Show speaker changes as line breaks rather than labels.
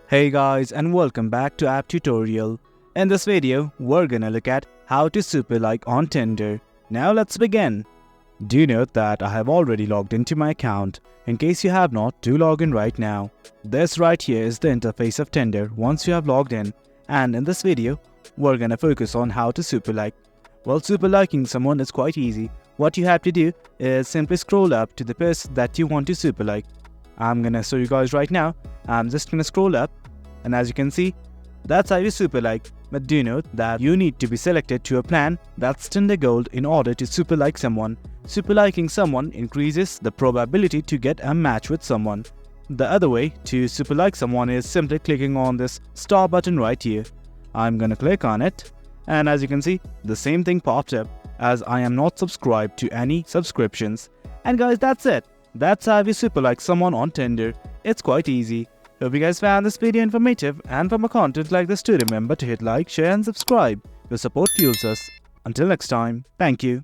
Hey guys, and welcome back to App Tutorial. In this video, we're gonna look at how to Superlike on Tinder. Now let's begin. Do note that I have already logged into my account. In case you have not, do log in right now. This right here is the interface of Tinder once you have logged in, and in this video, we're gonna focus on how to Superlike. Well, Superliking someone is quite easy. What you have to do is simply scroll up to the person that you want to Superlike. I'm gonna show you guys right now. I'm just gonna scroll up, and as you can see, that's how you Superlike. But do note that you need to be selected to a plan that's Tinder Gold in order to Superlike someone. Superliking someone increases the probability to get a match with someone. The other way to Superlike someone is simply clicking on this star button right here. I'm gonna click on it, and as you can see, the same thing popped up as I am not subscribed to any subscriptions. And guys, that's it. That's how we Superlike someone on Tinder. It's quite easy. Hope you guys found this video informative, and for more content like this, do remember to hit like, share and subscribe. Your support fuels us. Until next time, thank you.